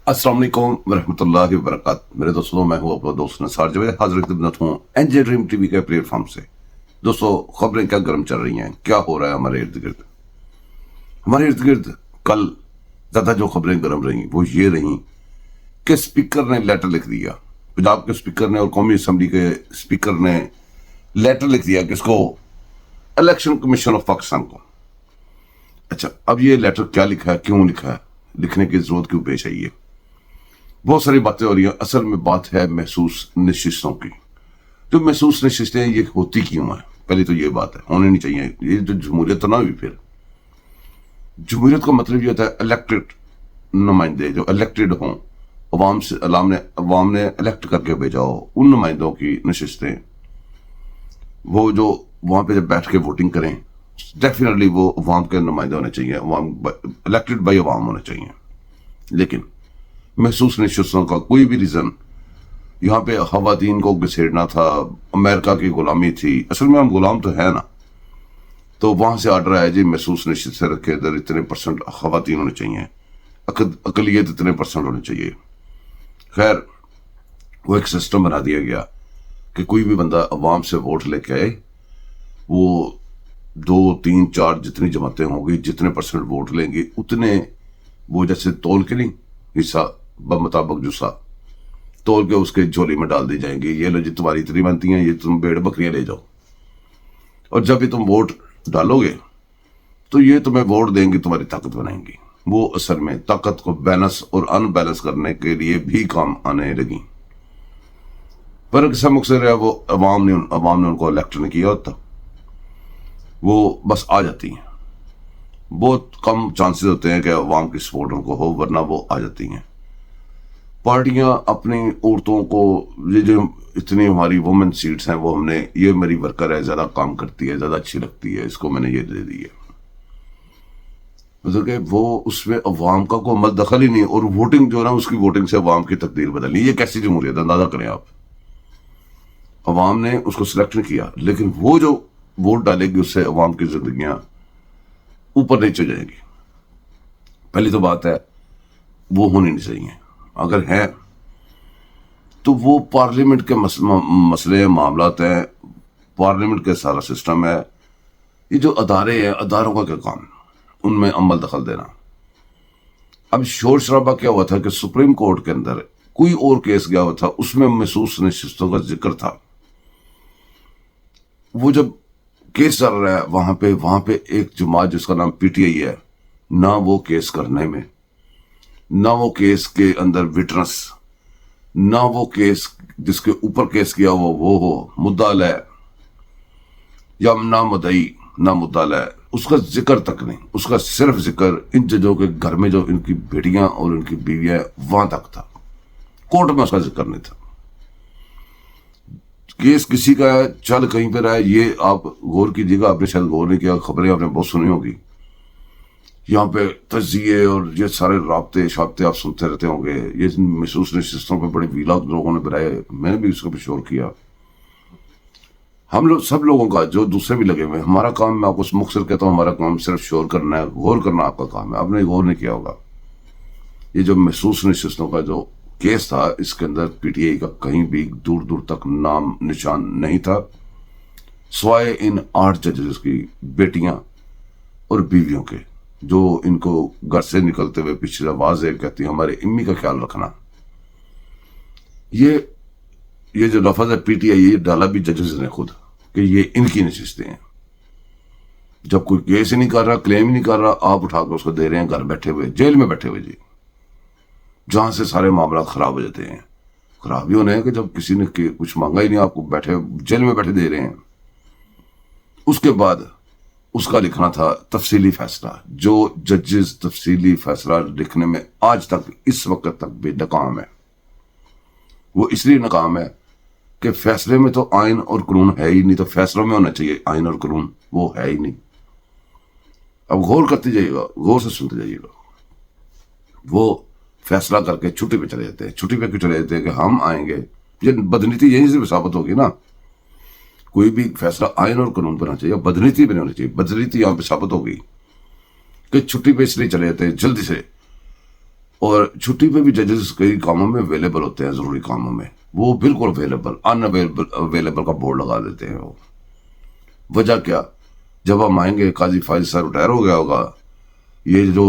السلام علیکم ورحمۃ اللہ وبرکاتہ میرے دوستوں، میں ہوں اپنا دوست نثار جاوید، حاضر خدمت ہوں این جے ڈریم ٹی وی کے پلیٹ فارم سے۔ دوستوں، خبریں کیا گرم چل رہی ہیں، کیا ہو رہا ہے ہمارے ارد گرد۔ ہمارے ارد گرد کل زیادہ جو خبریں گرم رہیں وہ یہ رہیں کہ اسپیکر نے لیٹر لکھ دیا، پنجاب کے اسپیکر نے اور قومی اسمبلی کے اسپیکر نے لیٹر لکھ دیا کس کو؟ الیکشن کمیشن آف پاکستان کو۔ اچھا، اب یہ لیٹر کیا لکھا ہے، کیوں لکھا ہے، لکھنے کی ضرورت کیوں پیش آئی ہے؟ بہت ساری باتیں ہو رہی ہیں۔ اصل میں بات ہے محسوس نشستوں کی۔ جو محسوس نشستیں ہیں یہ ہوتی کیوں ہیں؟ پہلے تو یہ بات ہے، ہونے نہیں چاہیے۔ یہ جو جمہوریت نہ ہوئی، پھر جمہوریت کا مطلب یہ ہوتا ہے الیکٹڈ نمائندے جو الیکٹڈ ہوں، عوام نے الیکٹ کر کے بھیجا ہو، ان نمائندوں کی نشستیں، وہ جو وہاں پہ جب بیٹھ کے ووٹنگ کریں، ڈیفینیٹلی وہ عوام کے نمائندے ہونے چاہیے، الیکٹڈ بائی عوام ہونے چاہیے۔ لیکن محسوس نشستوں کا کوئی بھی ریزن، یہاں پہ خواتین کو گھسیڑنا تھا، امریکہ کی غلامی تھی، اصل میں ہم غلام تو ہے نا، تو وہاں سے آرڈر آیا جی محسوس نشست سے رکھے ادھر اتنے پرسنٹ خواتین ہونے چاہیے، اقلیت اتنے پرسنٹ ہونے چاہیے۔ خیر، وہ ایک سسٹم بنا دیا گیا کہ کوئی بھی بندہ عوام سے ووٹ لے کے آئے، وہ 2 3 4 جتنی جماعتیں ہوں گی، جتنے پرسنٹ ووٹ لیں گی اتنے وہ جیسے تول کے نہیں حصہ بمطابق جسا تول کے اس کے جھولی میں ڈال دی جائیں گی، یہ لو جی تمہاری اتنی بنتی ہیں، یہ تم بھیڑ بکریاں لے جاؤ۔ اور جب بھی تم ووٹ ڈالو گے تو یہ تمہیں ووٹ دیں گی، تمہاری طاقت بنائیں گی۔ وہ اصل میں طاقت کو بیلنس اور ان بیلنس کرنے کے لیے بھی کام آنے لگی۔ پر کسا مقصر ہے، وہ عوام نے ان کو الیکٹ نہیں کیا ہوتا، وہ بس آ جاتی ہیں۔ بہت کم چانسز ہوتے ہیں کہ عوام کی سپورٹ ان کو ہو، ورنہ وہ آ جاتی ہیں۔ پارٹیاں اپنی عورتوں کو، یہ جو اتنی ہماری وومن سیٹس ہیں، وہ ہم نے، یہ میری ورکر ہے، زیادہ کام کرتی ہے، زیادہ اچھی لگتی ہے، اس کو میں نے یہ دے دی ہے، مطلب کہ وہ اس میں عوام کا کوئی عمل دخل ہی نہیں، اور ووٹنگ جو ہے نا، اس کی ووٹنگ سے عوام کی تقدیر بدلنی، یہ کیسی جمہوریت ہے؟ اندازہ کریں آپ۔ عوام نے اس کو سلیکٹ نہیں کیا، لیکن وہ جو ووٹ ڈالے گی اس سے عوام کی زندگیاں اوپر نیچے جائیں گی۔ پہلی تو بات ہے وہ ہونی نہیں چاہیے، اگر ہے تو وہ پارلیمنٹ کے مسئلے معاملات ہیں، پارلیمنٹ کے سارا سسٹم ہے۔ یہ جو ادارے ہیں، اداروں کا کیا کام؟ ان میں عمل دخل دینا۔ اب شور شرابہ کیا ہوا تھا کہ سپریم کورٹ کے اندر کوئی اور کیس گیا ہوا تھا، اس میں محسوس نشستوں کا ذکر تھا۔ وہ جب کیس چل رہا ہے وہاں پہ ایک جماعت جس کا نام پی ٹی آئی ہے، نہ وہ کیس کرنے میں، نہ وہ کیس کے اندر وٹنس، نہ وہ کیس جس کے اوپر کیس کیا وہ ہو مدعا لے، یا نہ مدعی نہ مدعا لے، اس کا ذکر تک نہیں۔ اس کا صرف ذکر ان ججوں کے گھر میں جو ان کی بیٹیاں اور ان کی بیویاں وہاں تک تھا، کورٹ میں اس کا ذکر نہیں تھا۔ کیس کسی کا ہے، چل کہیں پہ رہا ہے، یہ آپ غور کیجیے گا، آپ نے شاید غور نہیں کیا، خبریں آپ نے بہت سنی ہوگی، یہاں پہ تجزیے اور یہ سارے رابطے شابطے آپ سنتے رہتے ہوں گے۔ یہ محسوس نشستوں پہ بڑے ویلاگ لوگوں نے بنائے، میں نے بھی اس کو بھی شور کیا۔ ہم لوگ سب لوگوں کا، جو دوسرے بھی لگے ہوئے، ہمارا کام، میں آپ کو مختصر کہتا ہوں، ہمارا کام صرف شور کرنا ہے، غور کرنا آپ کا کام ہے۔ آپ نے غور نہیں کیا ہوگا، یہ جو محسوس نشستوں کا جو کیس تھا، اس کے اندر پی ٹی آئی کا کہیں بھی دور دور تک نام نشان نہیں تھا، سوائے ان 8 ججز کی بیٹیاں اور بیویوں کے، جو ان کو گھر سے نکلتے ہوئے پیچھے واضح کہتی ہیں ہمارے امی کا خیال رکھنا۔ یہ جو لفظ ہے پی ٹی آئی، یہ ڈالا بھی ججز نے خود کہ یہ ان کی نشستیں ہیں۔ جب کوئی کیس ہی نہیں کر رہا، کلیم ہی نہیں کر رہا، آپ اٹھا کے اس کو دے رہے ہیں گھر بیٹھے ہوئے، جیل میں بیٹھے ہوئے، جی، جہاں سے سارے معاملات خراب ہو جاتے ہیں۔ خراب ہی ہونے ہیں کہ جب کسی نے کچھ مانگا ہی نہیں، آپ کو بیٹھے جیل میں بیٹھے دے رہے ہیں۔ اس کے بعد اس کا لکھنا تھا تفصیلی فیصلہ، جو ججز تفصیلی فیصلہ لکھنے میں آج تک اس وقت تک بھی ناکام ہے۔ وہ اس لیے ناکام ہے کہ فیصلے میں تو آئین اور قانون ہے ہی نہیں، تو فیصلوں میں ہونا چاہیے آئین اور قانون، وہ ہے ہی نہیں۔ اب غور کرتے جائیے گا، غور سے سنتے جائیے گا۔ وہ فیصلہ کر کے چھٹی پہ چلے جاتے ہیں۔ چھٹی پہ کیوں چلے جاتے ہیں؟ کہ ہم آئیں گے۔ یہ بدنیتی یہیں سے ثابت ہوگی نا، کوئی بھی فیصلہ آئین اور قانون پر ہونا چاہیے، بدنیتی بھی نہیں ہونی چاہیے۔ بدنیتی یہاں پہ ثابت ہوگی کہ چھٹی پہ اس لیے چلے جاتے ہیں جلدی سے اور چھٹی پہ بھی ججز کئی کاموں میں اویلیبل ہوتے ہیں، ضروری کاموں میں وہ بالکل ان اویلیبل کا بورڈ لگا دیتے ہیں. وہ وجہ کیا؟ جب ہم آئیں گے قاضی فائز صاحب ریٹائر ہو گیا ہوگا، یہ جو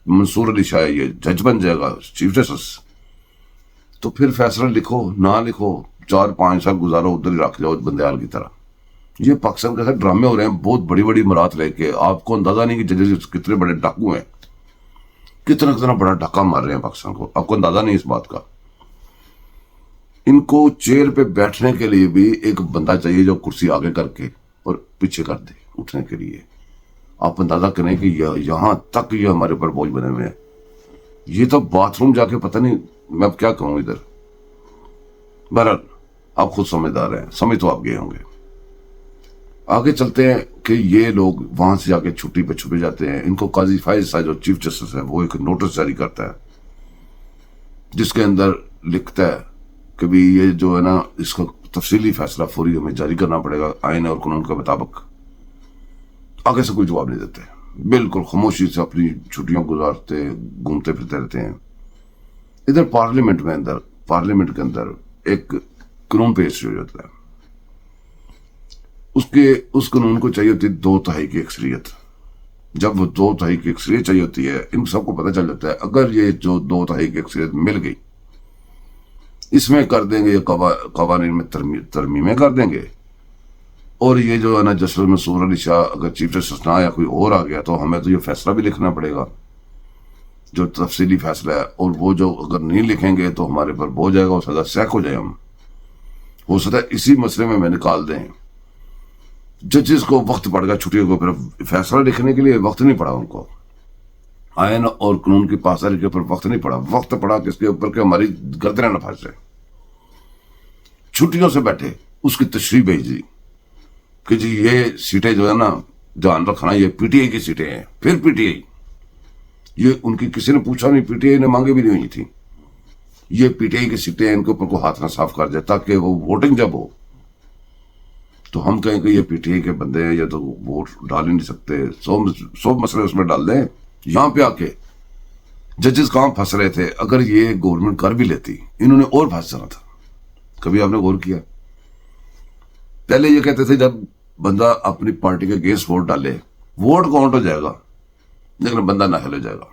منصور علی شاہ یہ جج بن جائے گا چیف جسٹس، تو پھر فیصلہ لکھو نہ لکھو 4-5 سال گزارو ادھر ہی رکھ جاؤ بندیال کی طرح. یہ پاکستان کے ساتھ ڈرامے ہو رہے ہیں بہت بڑی بڑی مراد لے کے. آپ کو اندازہ نہیں کہ ججز کتنے بڑے ڈاکو ہیں، کتنا بڑا ڈھکا مار رہے ہیں پاکستان کو. آپ کو اندازہ نہیں اس بات کا. ان کو چیئر پہ بیٹھنے کے لیے بھی ایک بندہ چاہیے جو کرسی آگے کر کے اور پیچھے کر دے اٹھنے کے لیے. آپ اندازہ کریں کہ یہاں تک یہ ہمارے اوپر بوجھ بنے ہوئے ہیں. یہ تو باتھ روم جا کے پتہ نہیں میں اب کیا کہوں ادھر. بہرحال آپ خود سمجھدار ہیں، سمجھ تو آپ گئے ہوں گے. آگے چلتے ہیں کہ یہ لوگ وہاں سے جا کے چھٹی پہ چھپے جاتے ہیں. ان کو قاضی فائز صاحب جو چیف جسٹس ہے وہ ایک نوٹس جاری کرتا ہے جس کے اندر لکھتا ہے کہ بھی یہ جو ہے نا اس کا تفصیلی فیصلہ فوری ہمیں جاری کرنا پڑے گا آئین اور قانون کے مطابق. آگے سے کوئی جواب نہیں دیتے، بالکل خاموشی سے اپنی چھٹیاں گزارتے گھومتے پھرتے رہتے ہیں. ادھر پارلیمنٹ کے اندر ایک قانون پیش ہو جاتا ہے. اس قانون کو چاہیے ہوتی ہے 2/3 کی اکثریت. جب وہ 2/3 کی اکثریت چاہیے ہوتی ہے، ان سب کو پتہ چل جاتا ہے اگر یہ جو 2/3 کی اکثریت مل گئی اس میں کر دیں گے، یہ قوانین میں ترمیمیں کر دیں گے. اور یہ جو ہے نا جسٹس منصور علی شاہ اگر چیف جسٹس نہ یا کوئی اور آ گیا تو ہمیں تو یہ فیصلہ بھی لکھنا پڑے گا جو تفصیلی فیصلہ ہے. اور وہ جو اگر نہیں لکھیں گے تو ہمارے پر بوجھ جائے گا، اور سزا سیک ہو جائے. ہم ہو سکتا ہے اسی مسئلے میں نکال دیں. ججز کو وقت پڑ گیا چھٹیوں کو، پھر فیصلہ لکھنے کے لیے وقت نہیں پڑا ان کو. آئین اور قانون کی پاسداری کے اوپر وقت نہیں پڑا. وقت پڑا کس کے اوپر کہ ہماری گردنیں نہ پھنس جائے. چھٹیوں سے بیٹھے اس کی تشریح بھیجی کہ جی یہ سیٹیں جو ہے نا دھیان رکھنا یہ پی ٹی آئی کی سیٹیں ہیں. پھر پی ٹی آئی، یہ ان کی کسی نے پوچھا نہیں، پی ٹی آئی نے مانگے بھی نہیں ہوئی تھی. یہ پی ٹی آئی کی سیٹیں ہیں، ان کے اوپر کو ہاتھ نہ صاف کر جائے تاکہ وہ ووٹنگ جب ہو تو ہم کہیں کہ یہ پی ٹی آئی کے بندے ہیں، یہ تو ووٹ ڈال ہی نہیں سکتے. سو مسئلے اس میں ڈال دیں. یہاں پہ آ کے ججز کہاں پھنس رہے تھے. اگر یہ گورنمنٹ کر بھی لیتی انہوں نے اور پھنس جانا تھا. کبھی آپ نے غور کیا؟ پہلے یہ کہتے تھے جب بندہ اپنی پارٹی کے اگینسٹ ووٹ ڈالے ووٹ کاؤنٹ ہو جائے گا لیکن بندہ نااہل ہو جائے گا.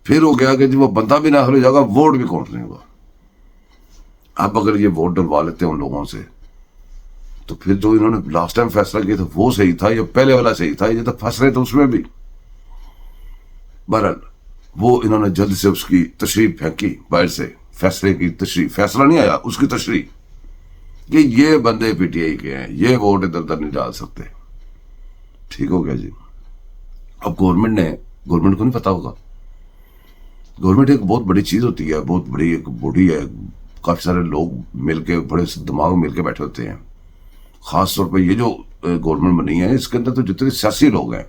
پھر ہو گیا کہ جب وہ بندہ بھی نااہل ہو جائے گا ووٹ بھی کاؤنٹ نہیں ہوگا. اب اگر یہ ووٹ ڈلوا لیتے ہیں ان لوگوں سے تو پھر جو انہوں نے لاسٹ ٹائم فیصلہ کیا تھا وہ صحیح تھا یا پہلے والا صحیح تھا؟ یہ تو پھنس رہے تھے اس میں بھی. بہرحال وہ انہوں نے جلد سے اس کی تشریح پھینکی باہر سے. فیصلے کی تشریح، فیصلہ نہیں آیا، اس کی تشریح کہ یہ بندے پی ٹی آئی کے ہیں، یہ ووٹ ادھر ادھر نہیں ڈال سکتے. ٹھیک ہو گیا جی. اب گورنمنٹ کو نہیں پتا ہوگا. گورنمنٹ ایک بہت بڑی چیز ہوتی ہے، بہت بڑی ایک باڈی ہے. کافی سارے لوگ مل کے بڑے دماغ مل کے بیٹھے ہوتے ہیں. خاص طور پہ یہ جو گورنمنٹ بنی ہے اس کے اندر تو جتنے سیاسی لوگ ہیں،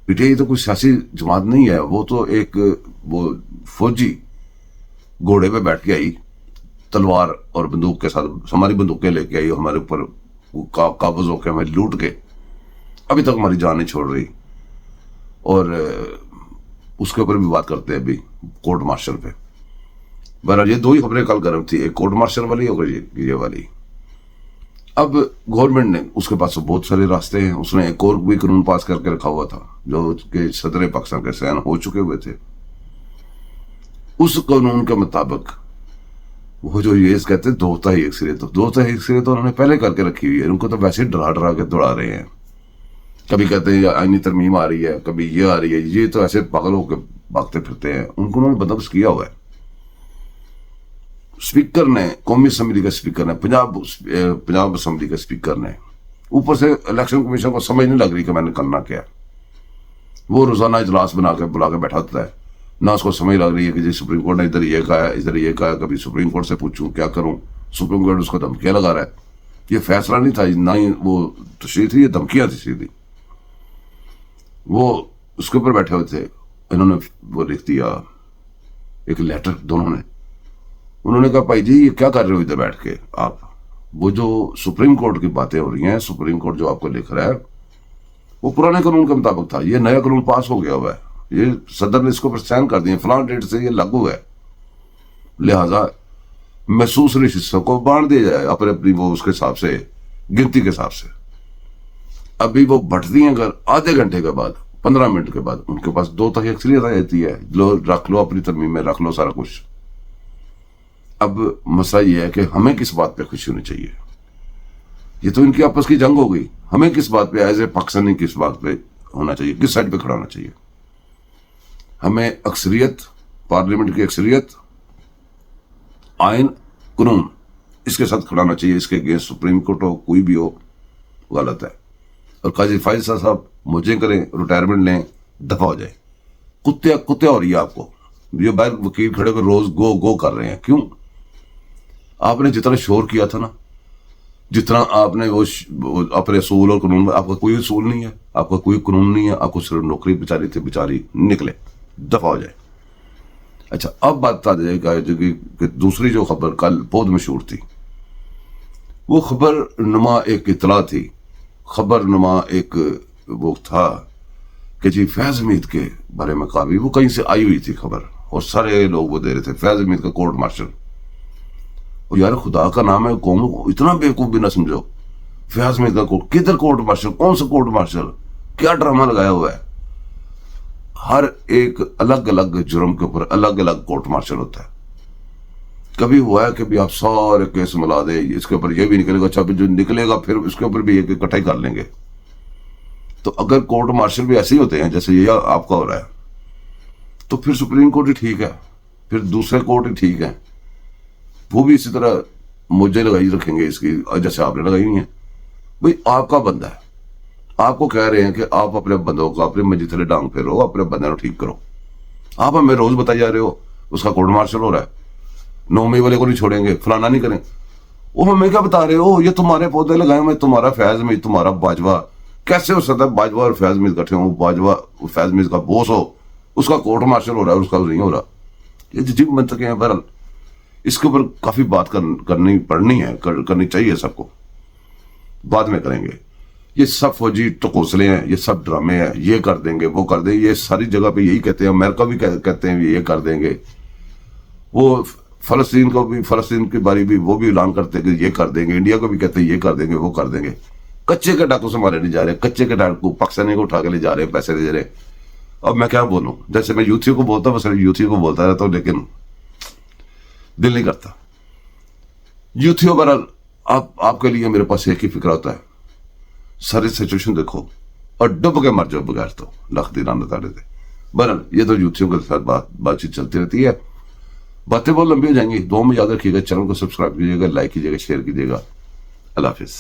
پی ٹی آئی تو کوئی سیاسی جماعت نہیں ہے. وہ تو ایک وہ فوجی گھوڑے پہ بیٹھ کے آئی تلوار اور بندوق کے ساتھ، ہماری بندوقیں لے کے آئی، ہمارے اوپر قابض ہو کے ہمیں لوٹ کے ابھی تک ہماری جان نہیں چھوڑ رہی. اور اس کے اوپر بھی بات کرتے ہیں ابھی کورٹ مارشل پہ. بہرحال یہ 2 ہی خبریں کل گرم تھی، ایک کورٹ مارشل والی اور یہ والی. اب گورنمنٹ نے اس کے پاس بہت سارے راستے ہیں. اس نے ایک اور بھی قانون پاس کر کے رکھا ہوا تھا جو کہ صدر پاکستان کے سائن ہو چکے ہوئے تھے. اس قانون کے مطابق وہ جو یہ کہتے ہیں 2/3 اکثریت تو انہوں نے پہلے کر کے رکھی ہوئی ہے. ان کو تو ویسے ڈرا کے دوڑا رہے ہیں. کبھی کہتے ہیں آئینی ترمیم آ رہی ہے، کبھی یہ آ رہی ہے. یہ تو ایسے پاگل ہو کے بھاگتے پھرتے ہیں. ان کو انہوں نے بندوبست کیا ہوا ہے. اسپیکر نے، قومی اسمبلی کا اسپیکر نے، پنجاب اسمبلی کا اسپیکر نے، اوپر سے الیکشن کمیشن کو سمجھ نہیں لگ رہی کہ میں نے کرنا کیا. وہ روزانہ اجلاس بلا کے بیٹھا ہوتا ہے. نہ اس کو سمجھ لگ رہی ہے کہ جی سپریم کورٹ نے ادھر یہ کہا ہے، ادھر یہ کہا ہے. کبھی سپریم کورٹ سے پوچھوں کیا کروں، سپریم کورٹ اس کو دھمکیاں لگا رہا ہے. یہ فیصلہ نہیں تھا، نہ ہی وہ تشریح تھی، یہ دھمکیاں تھی سیدھی. وہ اس کے اوپر بیٹھے ہوئے تھے. انہوں نے وہ لکھ دیا ایک لیٹر دونوں نے. انہوں نے کہا بھائی جی یہ کیا کر رہے ہو ادھر بیٹھ کے آپ؟ وہ جو سپریم کورٹ کی باتیں ہو رہی ہیں، سپریم کورٹ جو آپ کو لکھ رہا ہے وہ پرانے قانون کے مطابق تھا. یہ نیا قانون پاس ہو گیا ہوا ہے. یہ صدر نے اس کو سائن کر دیا فلاں ڈیٹ سے یہ لاگو ہے، لہذا محسوس رہی حصوں کو بانٹ دیا جائے اپنے اپنی وہ اس کے حساب سے گنتی کے حساب سے. ابھی وہ بٹتی ہیں اگر آدھے گھنٹے کے بعد 15 منٹ کے بعد ان کے پاس 2 اکثریت آ جاتی ہے، لو رکھ لو اپنی ترمیم میں رکھ لو سارا کچھ. اب مسئلہ یہ ہے کہ ہمیں کس بات پہ خوشی ہونی چاہیے؟ یہ تو ان کی آپس کی جنگ ہو گئی. ہمیں کس بات پہ ایز اے پاکستانی کس بات پہ ہونا چاہیے، کس سائڈ پہ کھڑا ہونا چاہیے؟ ہمیں اکثریت، پارلیمنٹ کی اکثریت، آئین، قانون، اس کے ساتھ کھڑا ہونا چاہیے. اس کے اگینسٹ سپریم کورٹ ہو کوئی بھی ہو غلط ہے. اور قاضی فائز صاحب مجھے کریں، ریٹائرمنٹ لیں، دفع ہو جائے. کتے ہو رہی ہے آپ کو. یہ باہر وکیل کھڑے ہوئے روز گو گو کر رہے ہیں. کیوں؟ آپ نے جتنا شور کیا تھا نا، جتنا آپ نے وہ اپنے اصول اور قانون میں، آپ کا کوئی اصول نہیں ہے، آپ کا کوئی قانون نہیں ہے، آپ کو صرف نوکری بیچاری تھی، بیچاری نکلے، دفع ہو جائے. اچھا اب بات آ جائے گا جو کہ دوسری جو خبر کل بہت مشہور تھی، وہ خبر نما ایک اطلاع تھی، خبر نما ایک وہ تھا کہ جی فیض حمید کے بارے میں کافی وہ کہیں سے آئی ہوئی تھی خبر، اور سارے لوگ وہ دے رہے تھے فیض حمید کا کورٹ مارشل. اور یار خدا کا نام ہے، قوم کو اتنا بیوقوف بھی نہ سمجھو. فیض حمید کا کورٹ، کدھر کورٹ مارشل؟ کون سا کورٹ مارشل؟ کیا ڈرامہ لگایا ہوا ہے؟ ہر ایک الگ الگ جرم کے اوپر الگ الگ کورٹ مارشل ہوتا ہے. کبھی ہوا ہے کہ بھی آپ سارے کیس ملا دیں، اس کے اوپر یہ بھی نکلے گا، اچھا جو نکلے گا پھر اس کے اوپر بھی ایک اکٹھا ہی کر لیں گے. تو اگر کورٹ مارشل بھی ایسے ہی ہوتے ہیں جیسے یہ آپ کا ہو رہا ہے، تو پھر سپریم کورٹ ہی ٹھیک ہے، پھر دوسرے کورٹ ہی ٹھیک ہے. وہ بھی اسی طرح موجے لگائی رکھیں گے اس کی جیسے آپ نے لگائی ہوئی ہیں. بھائی آپ کا بندہ ہے، آپ کو کہہ رہے ہیں کہ آپ اپنے بندوں کو اپنے منجی تھلے ڈانگ پھیرو، اپنے بندے کو ٹھیک کرو. آپ ہمیں روز بتائی جا رہے ہو اس کا کورٹ مارشل ہو رہا ہے، 9 مئی والے کو نہیں چھوڑیں گے، فلانا نہیں کریں. وہ ہمیں کیا بتا رہے ہو؟ یہ تمہارے پودے لگائے ہوئے، تمہارا فیض حمید، تمہارا باجوہ. کیسے ہو سکتا ہے باجوہ اور فیض حمید کٹھے ہوں؟ باجوہ فیض حمید کا بوس ہو، اس کا کورٹ مارشل ہو رہا ہے، اس کا نہیں ہو رہا. یہ عجیب منطقیں ہیں. بہرحال اس کے اوپر کافی بات کرنی پڑنی ہے، کرنی چاہیے سب کو. بعد میں کریں گے. یہ سب فوجی ٹکوسلے ہیں، یہ سب ڈرامے ہیں، یہ کر دیں گے، وہ کر دیں گے. یہ ساری جگہ پہ یہی کہتے ہیں، امریکہ بھی کہتے ہیں یہ کر دیں گے. وہ فلسطین کو بھی، فلسطین کی باری بھی وہ بھی اعلان کرتے ہیں کہ یہ کر دیں گے. انڈیا کو بھی کہتے ہیں یہ کر دیں گے، وہ کر دیں گے. کچے کے ڈاکو سے مارے نہیں جا رہے، کچے کے ڈاکو پاکستانی کو اٹھا کے لے جا رہے ہیں، پیسے دے رہے. اب میں کیا بولوں؟ جیسے میں یوتھیوں کو بولتا ہوں ویسے یوتھیوں کو بولتا رہتا ہوں، لیکن دل نہیں کرتا. یوتھیوں بہرحال آپ کے لیے میرے پاس ایک ہی فکر ہوتا ہے، ساری سچویشن دیکھو اور ڈب کے مر جاؤ بغیر تو لکھ دی رانا تاڑے تھے. بہرحال یہ تو یوتھیوں کے ساتھ بات چیت چلتی رہتی ہے. باتیں بہت لمبی ہو جائیں گی. دعاؤں میں یاد رکھیے گا. چینل کو سبسکرائب کیجیے گا، لائک کیجیے گا، شیئر کیجیے گا. اللہ حافظ.